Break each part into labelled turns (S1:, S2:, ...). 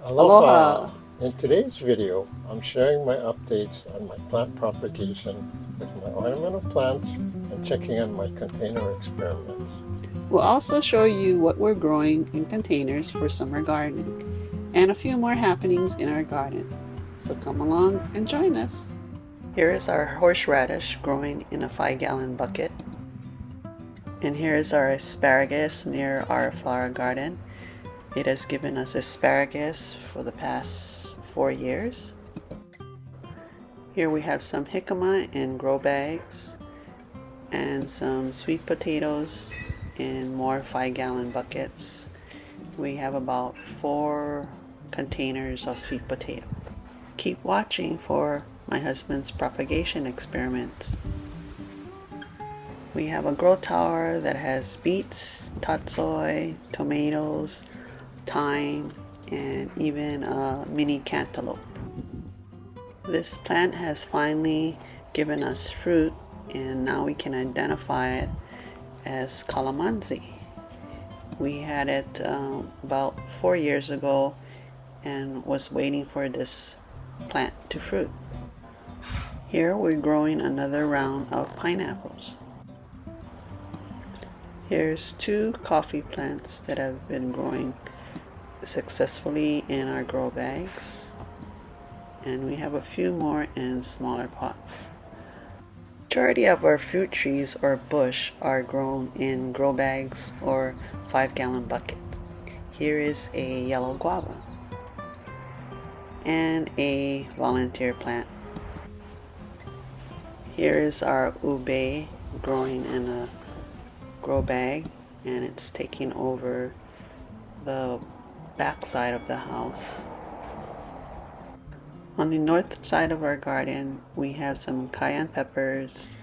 S1: Aloha!
S2: Aloha!
S1: In today's video, I'm sharing my updates on my plant propagation with my ornamental plants and checking on my container experiments.
S2: We'll also show you what we're growing in containers for summer gardening and a few more happenings in our garden. So come along and join us. Here is our horseradish growing in a 5-gallon bucket. And here is our asparagus near our flower garden. It has given us asparagus for the past 4 years. Here we have some jicama in grow bags and some sweet potatoes in more 5-gallon buckets. We have about 4 containers of sweet potato. Keep watching for my husband's propagation experiments. We have a grow tower that has beets, tatsoi, tomatoes, thyme, and even a mini cantaloupe. This plant has finally given us fruit, and now we can identify it as calamansi. We had it about 4 years ago and was waiting for this plant to fruit. Here we're growing another round of pineapples. Here's 2 coffee plants that have been growing successfully in our grow bags, and we have a few more in smaller pots. Majority of our fruit trees or bush are grown in grow bags or 5-gallon buckets. Here is a yellow guava and a volunteer plant. Here is our ube growing in a grow bag, and it's taking over the back side of the house. On the north side of our garden, we have some cayenne peppers,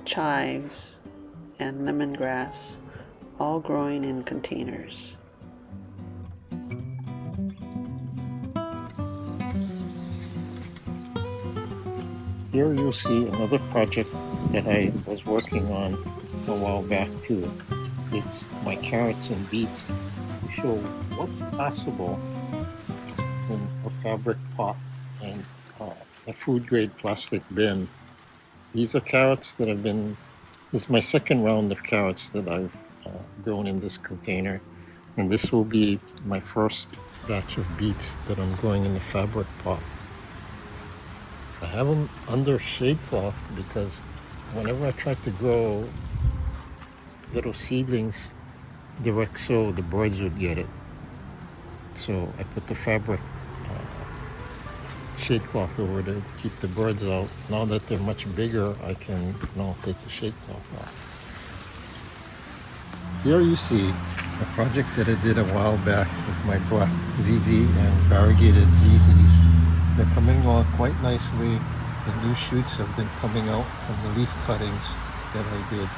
S2: chives, and lemongrass, all growing in containers.
S1: Here you'll see another project that I was working on a while back too. It's my carrots and beets to show what's possible in a fabric pot and a food grade plastic bin. These are carrots that have been, this is my second round of carrots that I've grown in this container. And this will be my first batch of beets that I'm growing in the fabric pot. I have them under shade cloth because whenever I try to grow little seedlings direct sow, the birds would get it. So I put the fabric shade cloth over to keep the birds out. Now that they're much bigger, I can now take the shade cloth off. Here you see a project that I did a while back with my black ZZ and variegated ZZs. They're coming along quite nicely. The new shoots have been coming out from the leaf cuttings that I did.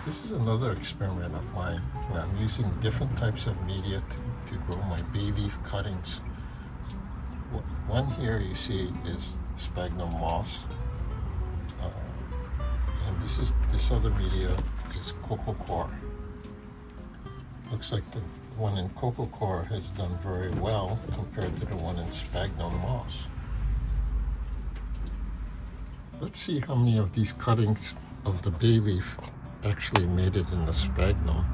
S1: This is another experiment of mine where I'm using different types of media to grow my bay leaf cuttings. One here you see is sphagnum moss, and this other media is coco coir. Looks like the one in coco coir has done very well compared to the one in sphagnum moss. Let's see how many of these cuttings of the bay leaf actually made it in the sphagnum.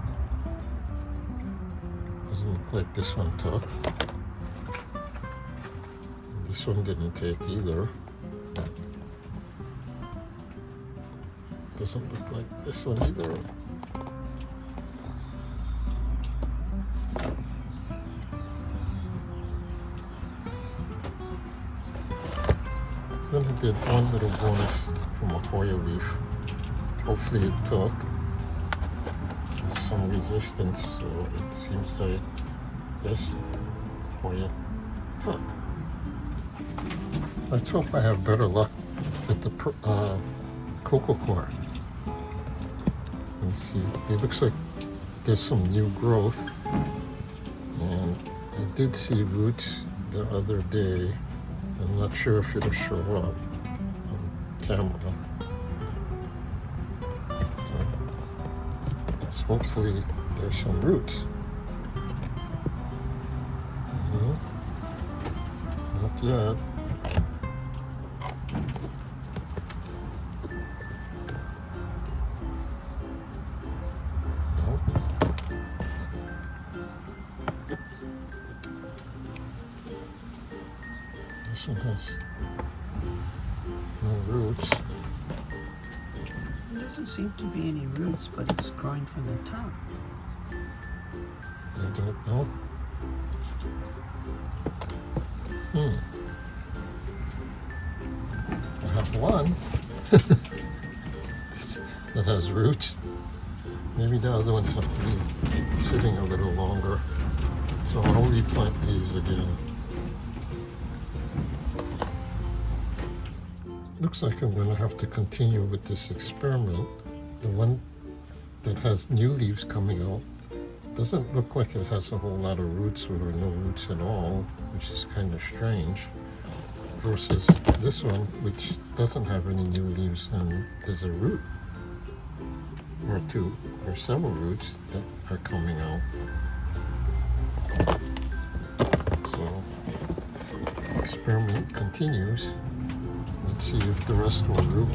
S1: Doesn't look like this one took. This one didn't take either. Doesn't look like this one either. Then I did one little bonus from a Hoya leaf. Hopefully it took. There's some resistance, so it seems like this Hoya took. Let's hope I have better luck with the coco coir. Let's see. It looks like there's some new growth, and I did see roots the other day. I'm not sure if it'll show up on camera. It's hopefully there's some roots.
S3: yet. Nope. This one has no roots.
S2: There doesn't seem to be any roots, but it's growing from the top.
S3: I don't know. I have one that has roots. Maybe the other ones have to be sitting a little longer. So I'll replant these again. Looks like I'm going to have to continue with this experiment. The one that has new leaves coming out doesn't look like it has a whole lot of roots or no roots at all, which is kind of strange. Versus this one, which doesn't have any new leaves and there's a root or two or several roots that are coming out. So, experiment continues. Let's see if the rest will root.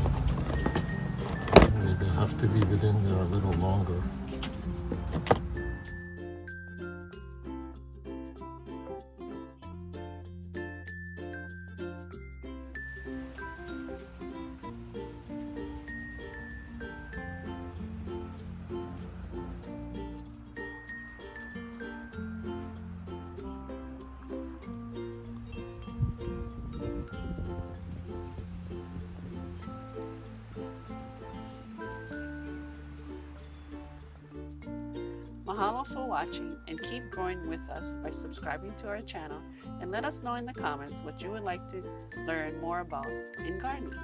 S3: Maybe I have to leave it in there a little longer.
S2: Mahalo for watching, and keep growing with us by subscribing to our channel, and let us know in the comments what you would like to learn more about in gardening.